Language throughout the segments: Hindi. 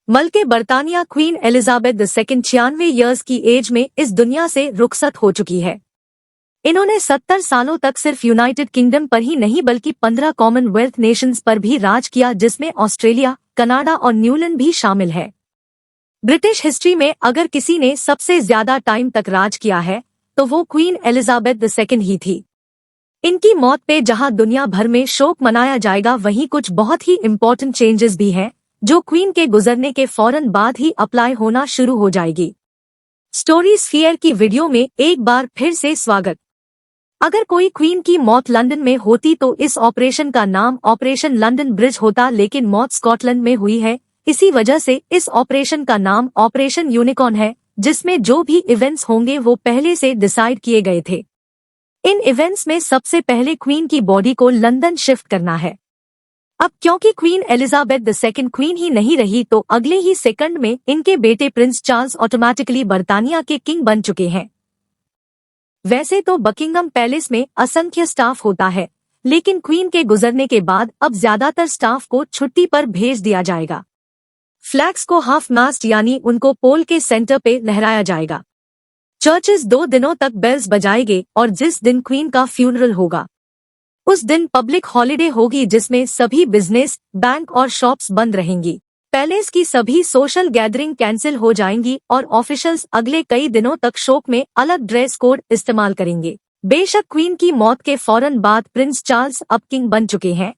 मलके बरतानिया क्वीन एलिजाबेथ II 96 ईयर्स की एज में इस दुनिया से रुखसत हो चुकी है। इन्होंने 70 सालों तक सिर्फ यूनाइटेड किंगडम पर ही नहीं बल्कि 15 कॉमनवेल्थ नेशंस पर भी राज किया, जिसमें ऑस्ट्रेलिया, कनाडा और न्यूजीलैंड भी शामिल है। ब्रिटिश हिस्ट्री में अगर किसी ने सबसे ज्यादा टाइम तक राज किया है तो वो क्वीन एलिजाबेथ II ही थी। इनकी मौत पे जहां दुनिया भर में शोक मनाया जाएगा, वहीं कुछ बहुत ही इम्पोर्टेंट चेंजेस भी हैं जो क्वीन के गुजरने के फौरन बाद ही अप्लाई होना शुरू हो जाएगी। स्टोरी स्फीयर की वीडियो में एक बार फिर से स्वागत। अगर कोई क्वीन की मौत लंदन में होती तो इस ऑपरेशन का नाम ऑपरेशन लंदन ब्रिज होता, लेकिन मौत स्कॉटलैंड में हुई है। इसी वजह से इस ऑपरेशन का नाम ऑपरेशन यूनिकॉर्न है, जिसमें जो भी इवेंट्स होंगे वो पहले से डिसाइड किए गए थे। इन इवेंट्स में सबसे पहले क्वीन की बॉडी को लंदन शिफ्ट करना है। अब क्योंकि क्वीन एलिजाबेथ II क्वीन ही नहीं रही तो अगले ही सेकंड में इनके बेटे प्रिंस चार्ल्स ऑटोमेटिकली बरतानिया के किंग बन चुके हैं। वैसे तो बकिंगम पैलेस में असंख्य स्टाफ होता है, लेकिन क्वीन के गुजरने के बाद अब ज्यादातर स्टाफ को छुट्टी पर भेज दिया जाएगा। फ्लैग्स को हाफ मास्ट यानी उनको पोल के सेंटर पे लहराया जाएगा। चर्चेस 2 दिनों तक बेल्स बजाएंगे और जिस दिन क्वीन का फ्यूनरल होगा उस दिन पब्लिक हॉलिडे होगी, जिसमें सभी बिजनेस, बैंक और शॉप्स बंद रहेंगी। पैलेस की सभी सोशल गैदरिंग कैंसिल हो जाएंगी और ऑफिशियल्स अगले कई दिनों तक शोक में अलग ड्रेस कोड इस्तेमाल करेंगे। बेशक क्वीन की मौत के फौरन बाद प्रिंस चार्ल्स अब किंग बन चुके हैं,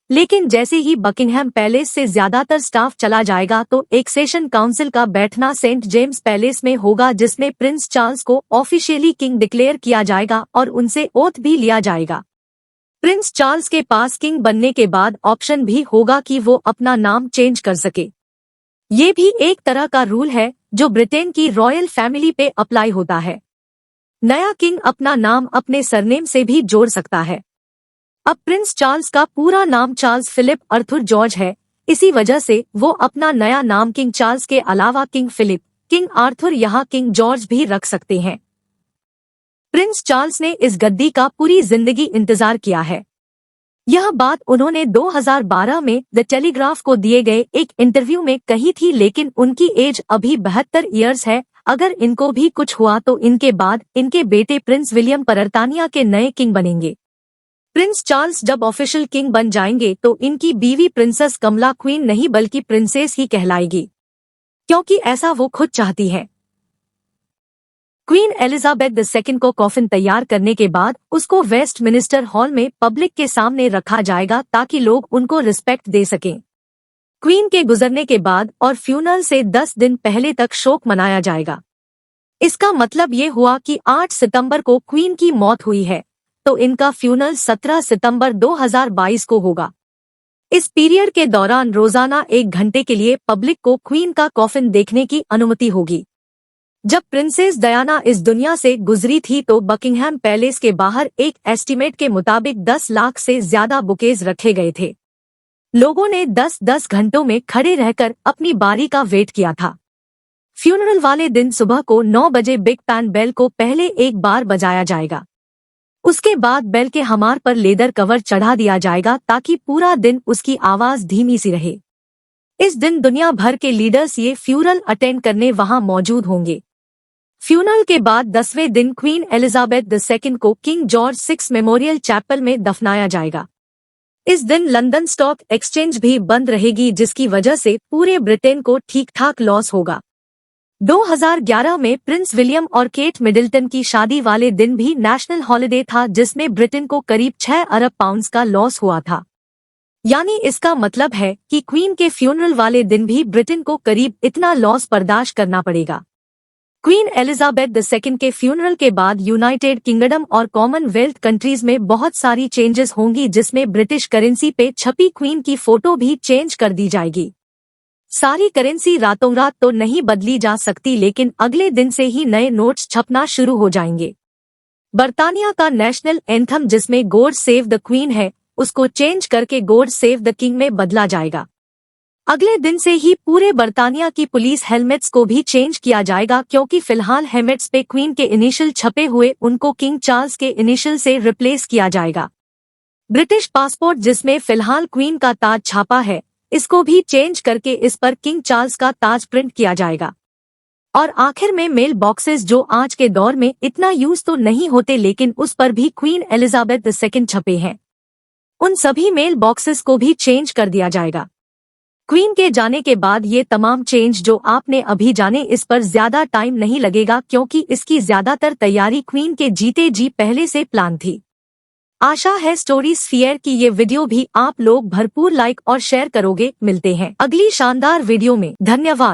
लेकिन जैसे ही बकिंगहैम पैलेस से ज्यादातर स्टाफ चला जाएगा तो एक सेशन काउंसिल का बैठना सेंट जेम्स पैलेस में होगा, जिसमें प्रिंस चार्ल्स को ऑफिशियली किंग डिक्लेयर किया जाएगा और उनसे ओथ भी लिया जाएगा। प्रिंस चार्ल्स के पास किंग बनने के बाद ऑप्शन भी होगा कि वो अपना नाम चेंज कर सके। ये भी एक तरह का रूल है जो ब्रिटेन की रॉयल फैमिली पे अप्लाई होता है। नया किंग अपना नाम अपने सरनेम से भी जोड़ सकता है। अब प्रिंस चार्ल्स का पूरा नाम चार्ल्स फिलिप अर्थुर जॉर्ज है, इसी वजह से वो अपना नया नाम किंग चार्ल्स के अलावा किंग फिलिप, किंग आर्थुर या किंग जॉर्ज भी रख सकते हैं। प्रिंस चार्ल्स ने इस गद्दी का पूरी जिंदगी इंतजार किया है। यह बात उन्होंने 2012 में द टेलीग्राफ को दिए गए एक इंटरव्यू में कही थी, लेकिन उनकी एज अभी 72 ईयर्स है। अगर इनको भी कुछ हुआ तो इनके बाद इनके बेटे प्रिंस विलियम बरतानिया के नए किंग बनेंगे। प्रिंस चार्ल्स जब ऑफिशियल किंग बन जाएंगे तो इनकी बीवी प्रिंसेस कमला क्वीन नहीं बल्कि प्रिंसेस ही कहलाएगी, क्योंकि ऐसा वो खुद चाहती है। क्वीन एलिजाबेथ II को कॉफिन तैयार करने के बाद उसको वेस्टमिनिस्टर हॉल में पब्लिक के सामने रखा जाएगा ताकि लोग उनको रिस्पेक्ट दे सकें। क्वीन के गुजरने के बाद और फ्यूनरल से 10 दिन पहले तक शोक मनाया जाएगा। इसका मतलब ये हुआ कि 8 सितंबर को क्वीन की मौत हुई है तो इनका फ्यूनरल 17 सितंबर 2022 को होगा। इस पीरियड के दौरान रोजाना 1 घंटे के लिए पब्लिक को क्वीन का कॉफिन देखने की अनुमति होगी। जब प्रिंसेस डायना इस दुनिया से गुजरी थी तो बकिंगहैम पैलेस के बाहर एक एस्टीमेट के मुताबिक 10 लाख से ज्यादा बुकेज रखे गए थे। लोगों ने 10-10 घंटों में खड़े रहकर अपनी बारी का वेट किया था। फ्यूनरल वाले दिन सुबह को 9 बजे बिग पैन बेल को पहले एक बार बजाया जाएगा। उसके बाद बेल के हमार पर लेदर कवर चढ़ा दिया जाएगा ताकि पूरा दिन उसकी आवाज धीमी सी रहे। इस दिन दुनिया भर के लीडर्स ये फ्यूनरल अटेंड करने वहां मौजूद होंगे। फ्यूनरल के बाद 10वें दिन क्वीन एलिजाबेथ II को किंग जॉर्ज 6 मेमोरियल चैपल में दफनाया जाएगा। इस दिन लंदन स्टॉक एक्सचेंज भी बंद रहेगी, जिसकी वजह से पूरे ब्रिटेन को ठीक ठाक लॉस होगा। 2011 में प्रिंस विलियम और केट मिडिल्टन की शादी वाले दिन भी नेशनल हॉलिडे था, जिसमें ब्रिटेन को करीब 6 अरब पाउंड्स का लॉस हुआ था। यानी इसका मतलब है कि क्वीन के फ्यूनरल वाले दिन भी ब्रिटेन को करीब इतना लॉस बर्दाश्त करना पड़ेगा। क्वीन एलिजाबेथ II के फ्यूनरल के बाद यूनाइटेड किंगडम और कॉमनवेल्थ कंट्रीज में बहुत सारी चेंजेस होंगी, जिसमें ब्रिटिश करेंसी पे छपी क्वीन की फोटो भी चेंज कर दी जाएगी। सारी करेंसी रातों रात तो नहीं बदली जा सकती, लेकिन अगले दिन से ही नए नोट्स छपना शुरू हो जाएंगे। बरतानिया का नेशनल एंथम जिसमें गॉड सेव द क्वीन है, उसको चेंज करके गॉड सेव द किंग में बदला जाएगा। अगले दिन से ही पूरे बरतानिया की पुलिस हेलमेट्स को भी चेंज किया जाएगा, क्योंकि फिलहाल हेलमेट्स पे क्वीन के इनिशियल छपे हुए उनको किंग चार्ल्स के इनिशियल से रिप्लेस किया जाएगा। ब्रिटिश पासपोर्ट जिसमें फिलहाल क्वीन का ताज छापा है, इसको भी चेंज करके इस पर किंग चार्ल्स का ताज प्रिंट किया जाएगा। और आखिर में मेल बॉक्सेस जो आज के दौर में इतना यूज तो नहीं होते लेकिन उस पर भी क्वीन एलिजाबेथ II छपे हैं, उन सभी मेल बॉक्सेस को भी चेंज कर दिया जाएगा। क्वीन के जाने के बाद ये तमाम चेंज जो आपने अभी जाने इस पर ज्यादा टाइम नहीं लगेगा क्योंकि इसकी ज्यादातर तैयारी क्वीन के जीते जी पहले से प्लान थी। आशा है स्टोरी स्फीयर की ये वीडियो भी आप लोग भरपूर लाइक और शेयर करोगे। मिलते हैं अगली शानदार वीडियो में। धन्यवाद।